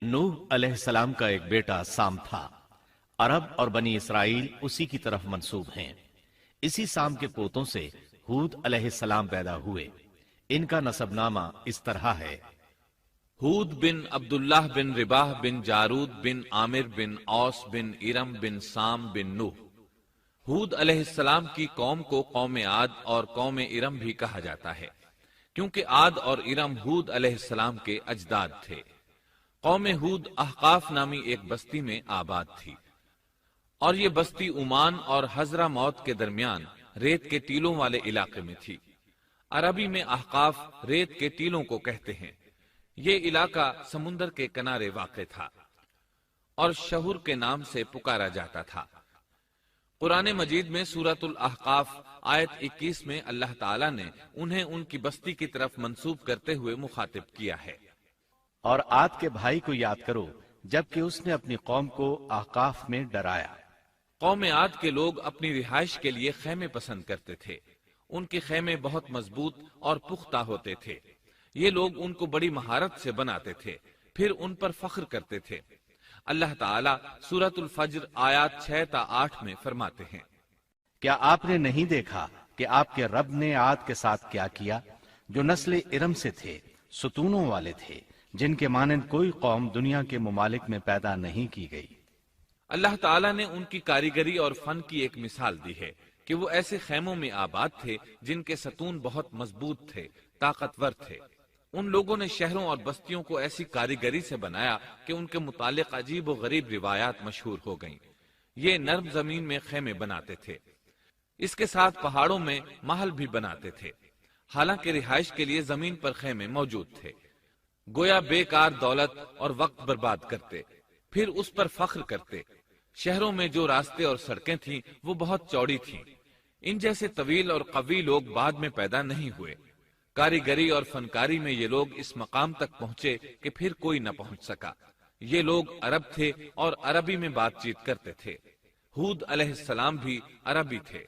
نوح علیہ السلام کا ایک بیٹا سام تھا۔ عرب اور بنی اسرائیل اسی کی طرف منسوب ہیں۔ اسی سام کے پوتوں سے ہود علیہ السلام پیدا ہوئے۔ ان کا نسب نامہ اس طرح ہے: ہود بن عبداللہ بن رباح بن جارود بن عامر بن اوس بن ارم بن سام بن نوح۔ ہود علیہ السلام کی قوم کو قوم عاد اور قوم ارم بھی کہا جاتا ہے، کیونکہ عاد اور ارم ہود علیہ السلام کے اجداد تھے۔ قوم ہود احقاف نامی ایک بستی میں آباد تھی، اور یہ بستی عمان اور حضرہ موت کے درمیان ریت کے ٹیلوں والے علاقے میں تھی۔ عربی میں احقاف ریت کے ٹیلوں کو کہتے ہیں۔ یہ علاقہ سمندر کے کنارے واقع تھا اور شہر کے نام سے پکارا جاتا تھا۔ قرآن مجید میں سورۃ الاحقاف آیت 21 میں اللہ تعالیٰ نے انہیں ان کی بستی کی طرف منسوب کرتے ہوئے مخاطب کیا ہے۔ اور عاد کے بھائی کو یاد کرو جبکہ اس نے اپنی قوم کو احقاف میں ڈرایا۔ قوم عاد کے لوگ اپنی رہائش کے لیے خیمے پسند کرتے تھے۔ ان کے خیمے بہت مضبوط اور پختہ ہوتے تھے۔ یہ لوگ ان کو بڑی مہارت سے بناتے تھے، پھر ان پر فخر کرتے تھے۔ اللہ تعالیٰ سورۃ الفجر آیات 6 تا 8 میں فرماتے ہیں: کیا آپ نے نہیں دیکھا کہ آپ کے رب نے عاد کے ساتھ کیا کیا، جو نسل ارم سے تھے، ستونوں والے تھے، جن کے مانند کوئی قوم دنیا کے ممالک میں پیدا نہیں کی گئی۔ اللہ تعالیٰ نے ان کی کاریگری اور فن کی ایک مثال دی ہے کہ وہ ایسے خیموں میں آباد تھے جن کے ستون بہت مضبوط تھے، طاقتور تھے۔ ان لوگوں نے شہروں اور بستیوں کو ایسی کاریگری سے بنایا کہ ان کے متعلق عجیب و غریب روایات مشہور ہو گئیں۔ یہ نرم زمین میں خیمے بناتے تھے، اس کے ساتھ پہاڑوں میں محل بھی بناتے تھے، حالانکہ رہائش کے لیے زمین پر خیمے موجود تھے۔ گویا بیکار دولت اور وقت برباد کرتے، پھر اس پر فخر کرتے۔ شہروں میں جو راستے اور سڑکیں تھیں وہ بہت چوڑی تھیں۔ ان جیسے طویل اور قوی لوگ بعد میں پیدا نہیں ہوئے۔ کاریگری اور فنکاری میں یہ لوگ اس مقام تک پہنچے کہ پھر کوئی نہ پہنچ سکا۔ یہ لوگ عرب تھے اور عربی میں بات چیت کرتے تھے۔ ہود علیہ السلام بھی عربی تھے۔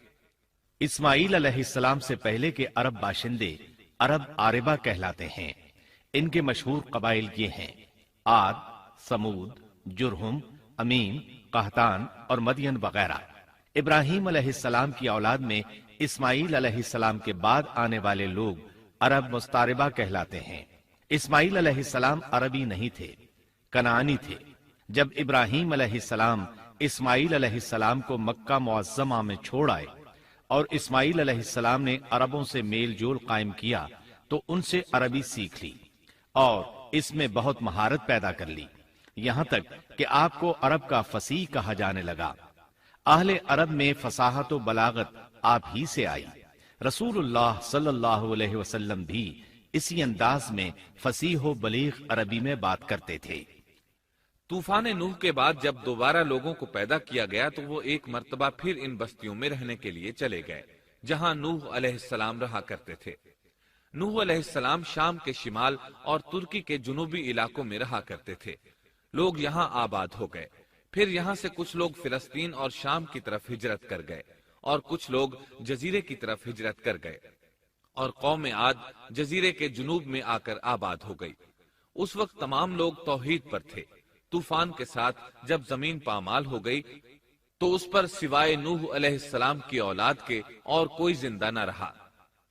اسماعیل علیہ السلام سے پہلے کے عرب باشندے عرب عاربہ کہلاتے ہیں۔ ان کے مشہور قبائل یہ ہیں: عاد، سمود، جرہم، امیم، قحطان اور مدین وغیرہ۔ ابراہیم علیہ السلام کی اولاد میں اسماعیل علیہ السلام کے بعد آنے والے لوگ عرب مستعربہ کہلاتے ہیں۔ اسماعیل علیہ السلام عربی نہیں تھے، کنعانی تھے۔ جب ابراہیم علیہ السلام اسماعیل علیہ السلام کو مکہ معظمہ میں چھوڑ آئے اور اسماعیل علیہ السلام نے عربوں سے میل جول قائم کیا تو ان سے عربی سیکھ لی اور اس میں بہت مہارت پیدا کر لی، یہاں تک کہ آپ کو عرب کا فصیح کہا جانے لگا۔ اہل عرب میں فصاحت و بلاغت آپ ہی سے آئی۔ رسول اللہ صلی اللہ علیہ وسلم بھی اسی انداز میں فصیح و بلیغ عربی میں بات کرتے تھے۔ طوفان نوح کے بعد جب دوبارہ لوگوں کو پیدا کیا گیا تو وہ ایک مرتبہ پھر ان بستیوں میں رہنے کے لیے چلے گئے جہاں نوح علیہ السلام رہا کرتے تھے۔ نوح علیہ السلام شام کے شمال اور ترکی کے جنوبی علاقوں میں رہا کرتے تھے۔ لوگ یہاں آباد ہو گئے، پھر یہاں سے کچھ لوگ فلسطین اور شام کی طرف ہجرت کر گئے اور کچھ لوگ جزیرے کی طرف ہجرت کر گئے، اور قوم عاد جزیرے کے جنوب میں آ کر آباد ہو گئی۔ اس وقت تمام لوگ توحید پر تھے۔ طوفان کے ساتھ جب زمین پامال ہو گئی تو اس پر سوائے نوح علیہ السلام کی اولاد کے اور کوئی زندہ نہ رہا۔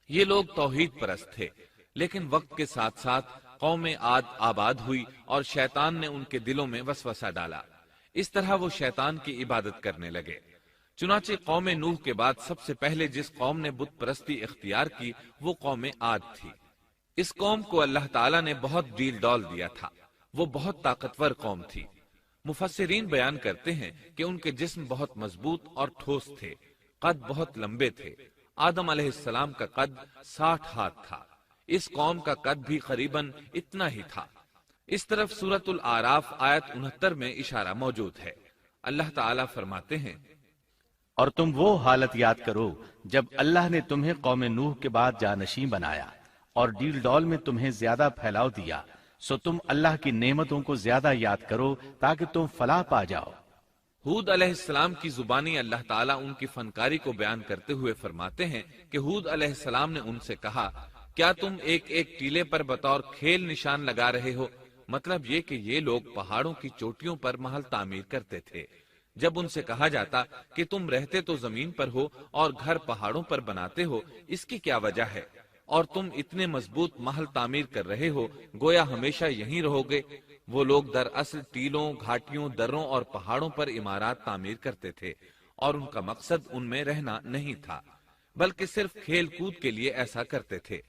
یہ لوگ توحید پرست تھے، لیکن وقت کے ساتھ ساتھ قوم عاد آباد ہوئی اور شیطان نے ان کے دلوں میں وسوسہ ڈالا۔ اس طرح وہ شیطان کی عبادت کرنے لگے۔ چنانچہ قوم نوح کے بعد سب سے پہلے جس قوم نے بت پرستی اختیار کی وہ قوم عاد تھی۔ اس قوم کو اللہ تعالیٰ نے بہت ڈیل ڈول دیا تھا، وہ بہت طاقتور قوم تھی۔ مفسرین بیان کرتے ہیں کہ ان کے جسم بہت مضبوط اور ٹھوس تھے، قد بہت لمبے تھے۔ آدم علیہ السلام کا قد 60 ہاتھ تھا، اس قوم کا قد بھی قریباً اتنا ہی تھا۔ اس طرف سورۃ الاعراف آیت 69 میں اشارہ موجود ہے۔ اللہ تعالیٰ فرماتے ہیں: اور تم وہ حالت یاد کرو جب اللہ نے تمہیں قوم نوح کے بعد جانشین بنایا اور ڈیل ڈول میں تمہیں زیادہ پھیلاؤ دیا، سو تم اللہ کی نعمتوں کو زیادہ یاد کرو تاکہ تم فلاح پا جاؤ۔ ہود علیہ السلام کی زبانی اللہ تعالیٰ ان کی فنکاری کو بیان کرتے ہوئے فرماتے ہیں کہ ہود علیہ السلام نے ان سے کہا: کیا تم ایک ایک ٹیلے پر بطور کھیل نشان لگا رہے ہو؟ مطلب یہ کہ یہ لوگ پہاڑوں کی چوٹیوں پر محل تعمیر کرتے تھے۔ جب ان سے کہا جاتا کہ تم رہتے تو زمین پر ہو اور گھر پہاڑوں پر بناتے ہو، اس کی کیا وجہ ہے؟ اور تم اتنے مضبوط محل تعمیر کر رہے ہو، گویا ہمیشہ یہیں رہو گے۔ وہ لوگ دراصل ٹیلوں، گھاٹیوں، دروں اور پہاڑوں پر عمارات تعمیر کرتے تھے، اور ان کا مقصد ان میں رہنا نہیں تھا، بلکہ صرف کھیل کود کے لیے ایسا کرتے تھے۔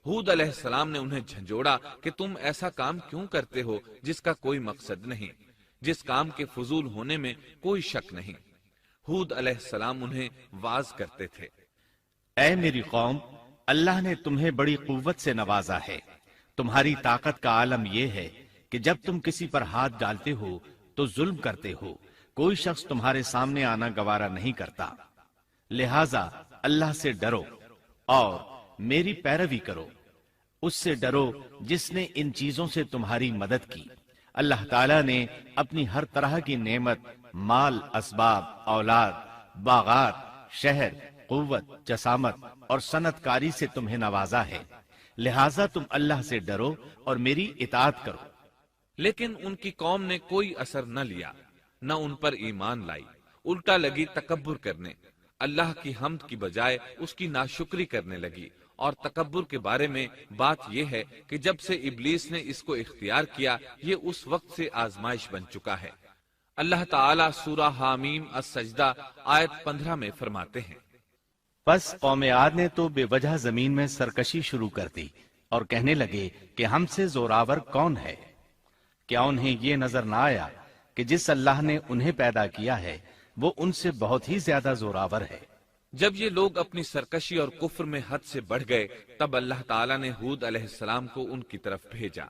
ہود علیہ السلام نے انہیں جھنجھوڑا کہ تم ایسا کام کیوں کرتے ہو جس کا کوئی مقصد نہیں، جس کام کے فضول ہونے میں کوئی شک نہیں۔ ہود علیہ السلام انہیں واعظ کرتے تھے۔ اے میری قوم، اللہ نے تمہیں بڑی قوت سے نوازا ہے۔ تمہاری طاقت کا عالم یہ ہے کہ جب تم کسی پر ہاتھ ڈالتے ہو تو ظلم کرتے ہو، کوئی شخص تمہارے سامنے آنا گوارا نہیں کرتا۔ لہذا اللہ سے ڈرو اور میری پیروی کرو، اس سے ڈرو جس نے ان چیزوں سے تمہاری مدد کی۔ اللہ تعالیٰ نے اپنی ہر طرح کی نعمت، مال، اسباب، اولاد، باغات، شہر، قوت، جسامت اور صنعت کاری سے تمہیں نوازا ہے، لہٰذا تم اللہ سے ڈرو اور میری اطاعت کرو۔ لیکن ان کی قوم نے کوئی اثر نہ لیا، نہ ان پر ایمان لائی، الٹا لگی تکبر کرنے، اللہ کی حمد کی بجائے اس کی ناشکری کرنے لگی۔ اور تکبر کے بارے میں بات یہ ہے کہ جب سے ابلیس نے اس کو اختیار کیا، یہ اس وقت سے آزمائش بن چکا ہے۔ اللہ تعالیٰ سورہ حامیم السجدہ آیت 15 میں فرماتے ہیں، بس قوم عاد نے تو بے وجہ زمین میں سرکشی شروع کر دی اور کہنے لگے کہ ہم سے زوراور کون ہے؟ کیا انہیں یہ نظر نہ آیا کہ جس اللہ نے انہیں پیدا کیا ہے وہ ان سے بہت ہی زیادہ زوراور ہے؟ جب یہ لوگ اپنی سرکشی اور کفر میں حد سے بڑھ گئے، تب اللہ تعالیٰ نے ہود علیہ السلام کو ان کی طرف بھیجا۔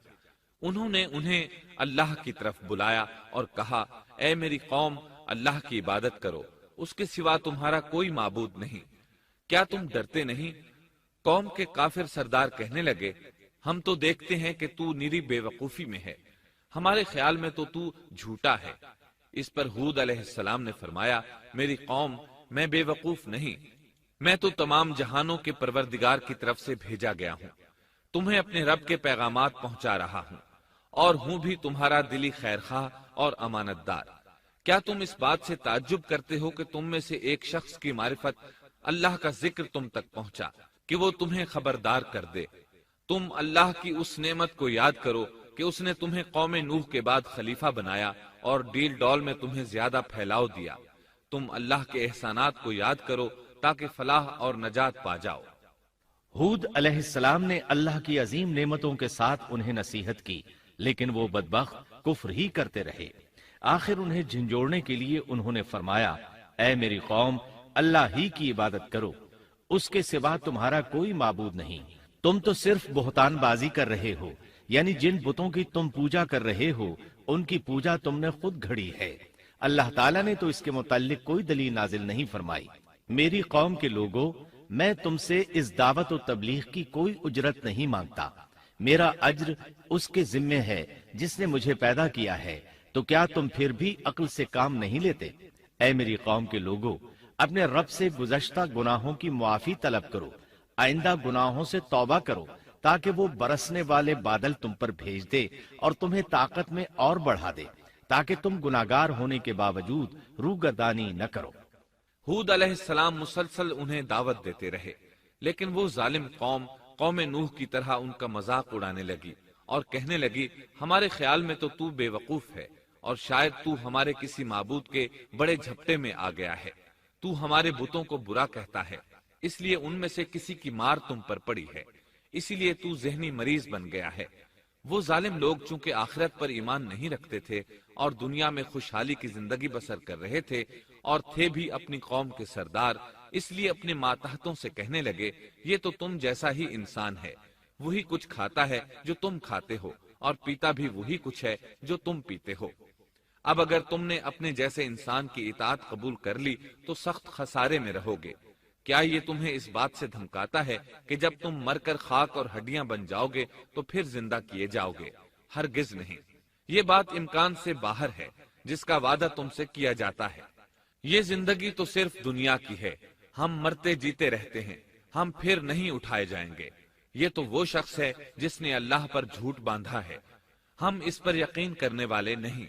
انہوں نے انہیں اللہ کی طرف بلایا اور کہا، اے میری قوم، اللہ کی عبادت کرو، اس کے سوا تمہارا کوئی معبود نہیں۔ کیا تم ڈرتے نہیں؟ قوم کے کافر سردار کہنے لگے، ہم تو دیکھتے ہیں کہ تو نری بے وقوفی میں ہے، ہمارے خیال میں تو جھوٹا ہے۔ اس پر ہود علیہ السلام نے فرمایا، میری قوم، میں بے وقوف نہیں، میں تو تمام جہانوں کے پروردگار کی طرف سے بھیجا گیا ہوں، تمہیں اپنے رب کے پیغامات پہنچا رہا ہوں، اور ہوں بھی تمہارا دلی خیر خواہ اور امانت دار۔ کیا تم اس بات سے تعجب کرتے ہو کہ تم میں سے ایک شخص کی معرفت، اللہ کا ذکر تم تک پہنچا کہ وہ تمہیں خبردار کر دے؟ تم اللہ کی اس نعمت کو یاد کرو کہ اس نے تمہیں قوم نوح کے بعد خلیفہ بنایا اور ڈیل ڈول میں تمہیں زیادہ پھیلاؤ دیا۔ تم اللہ کے احسانات کو یاد کرو تاکہ فلاح اور نجات پا جاؤ۔ ہود علیہ السلام نے اللہ کی عظیم نعمتوں کے ساتھ انہیں نصیحت کی، لیکن وہ بدبخت کفر ہی کرتے رہے۔ آخر انہیں جھنجھوڑنے کے لیے انہوں نے فرمایا، اے میری قوم، اللہ ہی کی عبادت کرو، اس کے سوا تمہارا کوئی معبود نہیں۔ تم تو صرف بہتان بازی کر رہے ہو، یعنی جن بتوں کی تم پوجا کر رہے ہو ان کی پوجا تم نے خود گھڑی ہے۔ اللہ تعالیٰ نے تو اس کے متعلق کوئی دلیل نازل نہیں فرمائی۔ میری قوم کے لوگوں، میں تم سے اس دعوت و تبلیغ کی کوئی اجرت نہیں مانگتا، میرا اجر اس کے ذمے ہے جس نے مجھے پیدا کیا ہے، تو کیا تم پھر بھی عقل سے کام نہیں لیتے؟ اے میری قوم کے لوگوں، اپنے رب سے گزشتہ گناہوں کی معافی طلب کرو، آئندہ گناہوں سے توبہ کرو، تاکہ وہ برسنے والے بادل تم پر بھیج دے اور تمہیں طاقت میں اور بڑھا دے، تاکہ تم گناہگار ہونے کے باوجود روگردانی نہ کرو۔ ہود علیہ السلام مسلسل انہیں دعوت دیتے رہے، لیکن وہ ظالم قوم نوح کی طرح ان کا مذاق اڑانے لگی اور کہنے لگی، ہمارے خیال میں تو بے وقوف ہے، اور شاید تو ہمارے کسی معبود کے بڑے جھپٹے میں آ گیا ہے، تو ہمارے بتوں کو برا کہتا ہے، اس لیے ان میں سے کسی کی مار تم پر پڑی ہے، اسی لیے تو ذہنی مریض بن گیا ہے۔ وہ ظالم لوگ چونکہ آخرت پر ایمان نہیں رکھتے تھے اور دنیا میں خوشحالی کی زندگی بسر کر رہے تھے، اور تھے بھی اپنی قوم کے سردار، اس لیے اپنے ماتحتوں سے کہنے لگے، یہ تو تم جیسا ہی انسان ہے، وہی کچھ کھاتا ہے جو تم کھاتے ہو، اور پیتا بھی وہی کچھ ہے جو تم پیتے ہو۔ اب اگر تم نے اپنے جیسے انسان کی اطاعت قبول کر لی تو سخت خسارے میں رہو گے۔ کیا یہ تمہیں اس بات سے دھمکاتا ہے کہ جب تم مر کر خاک اور ہڈیاں بن جاؤ گے تو پھر زندہ کیے جاؤ گے؟ ہرگز نہیں، یہ بات امکان سے باہر ہے جس کا وعدہ تم سے کیا جاتا ہے۔ یہ زندگی تو صرف دنیا کی ہے، ہم مرتے جیتے رہتے ہیں، ہم پھر نہیں اٹھائے جائیں گے۔ یہ تو وہ شخص ہے جس نے اللہ پر جھوٹ باندھا ہے۔ ہم اس پر یقین کرنے والے نہیں۔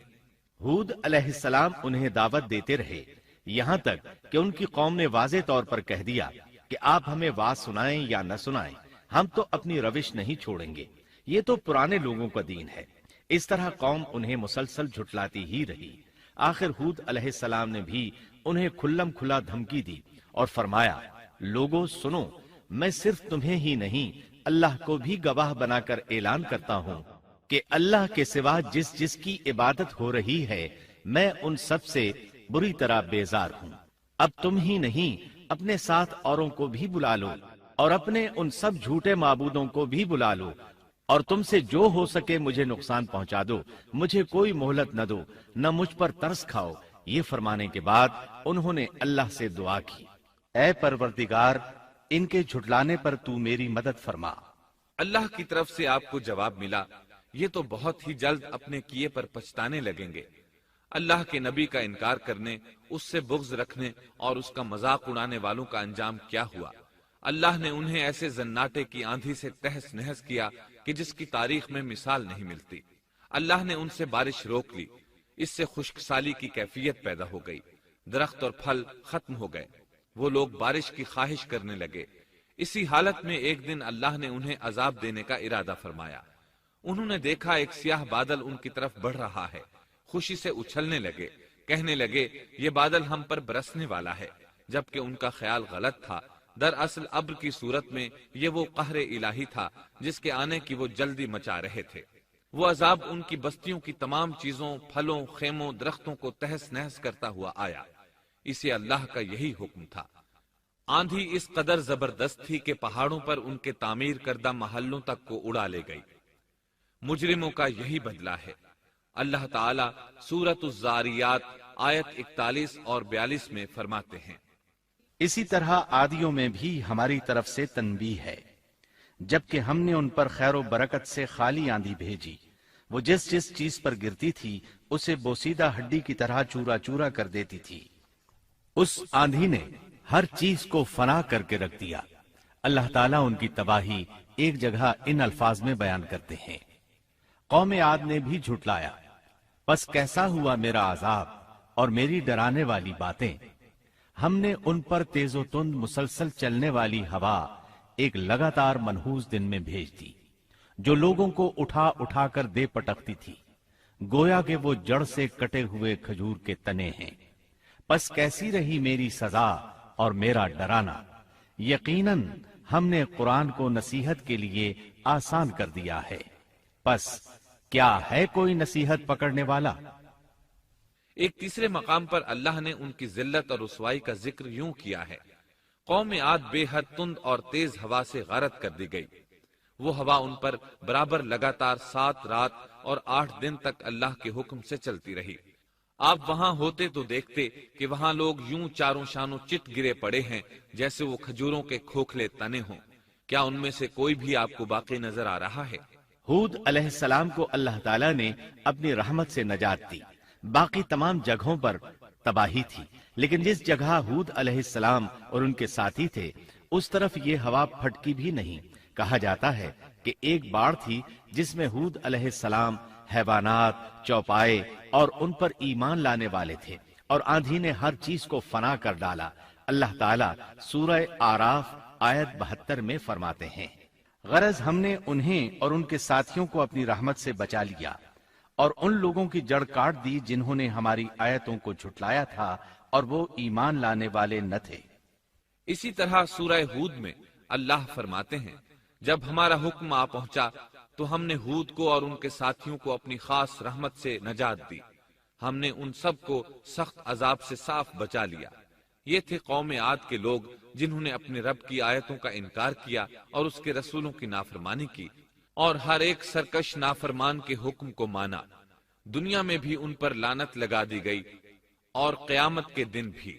ہود علیہ السلام انہیں دعوت دیتے رہے یہاں تک کہ ان کی قوم نے واضح طور پر کہہ دیا کہ آپ ہمیں واز سنائیں یا نہ سنائیں، ہم تو اپنی روش نہیں چھوڑیں گے، یہ تو پرانے لوگوں کا دین ہے۔ اس طرح قوم انہیں مسلسل جھٹلاتی ہی رہی۔ آخر ہود علیہ السلام نے بھی انہیں کھلم کھلا دھمکی دی اور فرمایا، لوگوں سنو، میں صرف تمہیں ہی نہیں اللہ کو بھی گواہ بنا کر اعلان کرتا ہوں کہ اللہ کے سوا جس کی عبادت ہو رہی ہے میں ان سب سے بری طرح بیزار ہوں۔ اب تم ہی نہیں اپنے ساتھ اوروں کو بھی بلا لو اور اپنے ان سب جھوٹے معبودوں کو بھی بلا لو، اور تم سے جو ہو سکے مجھے نقصان پہنچا دو، مجھے کوئی مہلت نہ دو، نہ مجھ پر ترس کھاؤ۔ یہ فرمانے کے بعد انہوں نے اللہ سے دعا کی، اے پروردگار، ان کے جھٹلانے پر تو میری مدد فرما۔ اللہ کی طرف سے آپ کو جواب ملا، یہ تو بہت ہی جلد اپنے کیے پر پچھتانے لگیں گے۔ اللہ کے نبی کا انکار کرنے، اس سے بغض رکھنے اور اس کا مذاق اڑانے والوں کا انجام کیا ہوا؟ اللہ نے انہیں ایسے زناٹے کی آندھی سے تہس نہس کیا کہ جس کی تاریخ میں مثال نہیں ملتی۔ اللہ نے ان سے بارش روک لی، اس سے خشک سالی کی کیفیت پیدا ہو گئی، درخت اور پھل ختم ہو گئے، وہ لوگ بارش کی خواہش کرنے لگے۔ اسی حالت میں ایک دن اللہ نے انہیں عذاب دینے کا ارادہ فرمایا۔ انہوں نے دیکھا ایک سیاہ بادل ان کی طرف بڑھ رہا ہے، خوشی سے اچھلنے لگے، کہنے لگے یہ بادل ہم پر برسنے والا ہے، جبکہ ان کا خیال غلط تھا۔ دراصل ابر کی صورت میں یہ وہ قہر الہی تھا جس کے آنے کی وہ جلدی مچا رہے تھے۔ وہ عذاب ان کی بستیوں کی تمام چیزوں، پھلوں، خیموں، درختوں کو تہس نہس کرتا ہوا آیا۔ اسے اللہ کا یہی حکم تھا۔ آندھی اس قدر زبردست تھی کہ پہاڑوں پر ان کے تعمیر کردہ محلوں تک کو اڑا لے گئی۔ مجرموں کا یہی بدلہ ہے۔ اللہ تعالیٰ سورۃ الزاریات آیت 41 اور 42 میں فرماتے ہیں، اسی طرح عادیوں میں بھی ہماری طرف سے تنبیہ ہے، جبکہ ہم نے ان پر خیر و برکت سے خالی آندھی بھیجی، وہ جس چیز پر گرتی تھی اسے بوسیدہ ہڈی کی طرح چورا چورا کر دیتی تھی۔ اس آندھی نے ہر چیز کو فنا کر کے رکھ دیا۔ اللہ تعالیٰ ان کی تباہی ایک جگہ ان الفاظ میں بیان کرتے ہیں، قوم عاد نے بھی جھٹلایا، پس کیسا ہوا میرا عذاب اور میری ڈرانے والی باتیں۔ ہم نے ان پر تیز و تند مسلسل چلنے والی ہوا ایک لگاتار منحوس دن میں بھیج دی، جو لوگوں کو اٹھا اٹھا کر دے پٹکتی تھی، گویا کہ وہ جڑ سے کٹے ہوئے کھجور کے تنے ہیں۔ پس کیسی رہی میری سزا اور میرا ڈرانا۔ یقیناً ہم نے قرآن کو نصیحت کے لیے آسان کر دیا ہے، پس کیا ہے کوئی نصیحت پکڑنے والا؟ ایک تیسرے مقام پر اللہ نے ان کی ذلت اور رسوائی کا ذکر یوں کیا ہے، قوم عاد بے حد تند اور تیز ہوا سے غارت کر دی گئی۔ وہ ہوا ان پر برابر لگاتار 7 رات اور 8 دن تک اللہ کے حکم سے چلتی رہی۔ آپ وہاں ہوتے تو دیکھتے کہ وہاں لوگ یوں چاروں شانوں چٹ گرے پڑے ہیں جیسے وہ کھجوروں کے کھوکھلے تنے ہوں۔ کیا ان میں سے کوئی بھی آپ کو باقی نظر آ رہا ہے؟ ہود علیہ السلام کو اللہ تعالیٰ نے اپنی رحمت سے نجات دی۔ باقی تمام جگہوں پر تباہی تھی، لیکن جس جگہ ہود علیہ السلام اور ان کے ساتھی تھے اس طرف یہ ہوا پھٹکی بھی نہیں۔ کہا جاتا ہے کہ ایک باڑ تھی جس میں ہود علیہ السلام، حیوانات، چوپائے اور ان پر ایمان لانے والے تھے، اور آندھی نے ہر چیز کو فنا کر ڈالا۔ اللہ تعالیٰ سورہ آراف آیت 72 میں فرماتے ہیں، غرض ہم نے انہیں اور ان کے ساتھیوں کو اپنی رحمت سے بچا لیا اور ان لوگوں کی جڑ کاٹ دی جنہوں نے ہماری آیتوں کو جھٹلایا تھا اور وہ ایمان لانے والے نہ تھے۔ اسی طرح سورہ ہود میں اللہ فرماتے ہیں، جب ہمارا حکم آ پہنچا تو ہم نے ہود کو اور ان کے ساتھیوں کو اپنی خاص رحمت سے نجات دی۔ ہم نے ان سب کو سخت عذاب سے صاف بچا لیا۔ یہ تھے قوم عاد کے لوگ جنہوں نے اپنے رب کی آیتوں کا انکار کیا اور اس کے رسولوں کی نافرمانی کی، اور ہر ایک سرکش نافرمان کے حکم کو مانا۔ دنیا میں بھی ان پر لعنت لگا دی گئی اور قیامت کے دن بھی۔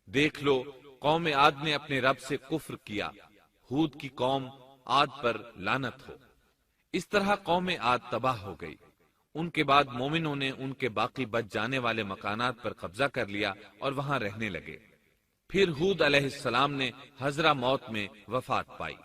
دیکھ لو، قوم عاد نے اپنے رب سے کفر کیا، ہود کی قوم عاد پر لعنت ہو۔ اس طرح قوم عاد تباہ ہو گئی۔ ان کے بعد مومنوں نے ان کے باقی بچ جانے والے مکانات پر قبضہ کر لیا اور وہاں رہنے لگے۔ پھر ہود علیہ السلام نے حضرہ موت میں وفات پائی۔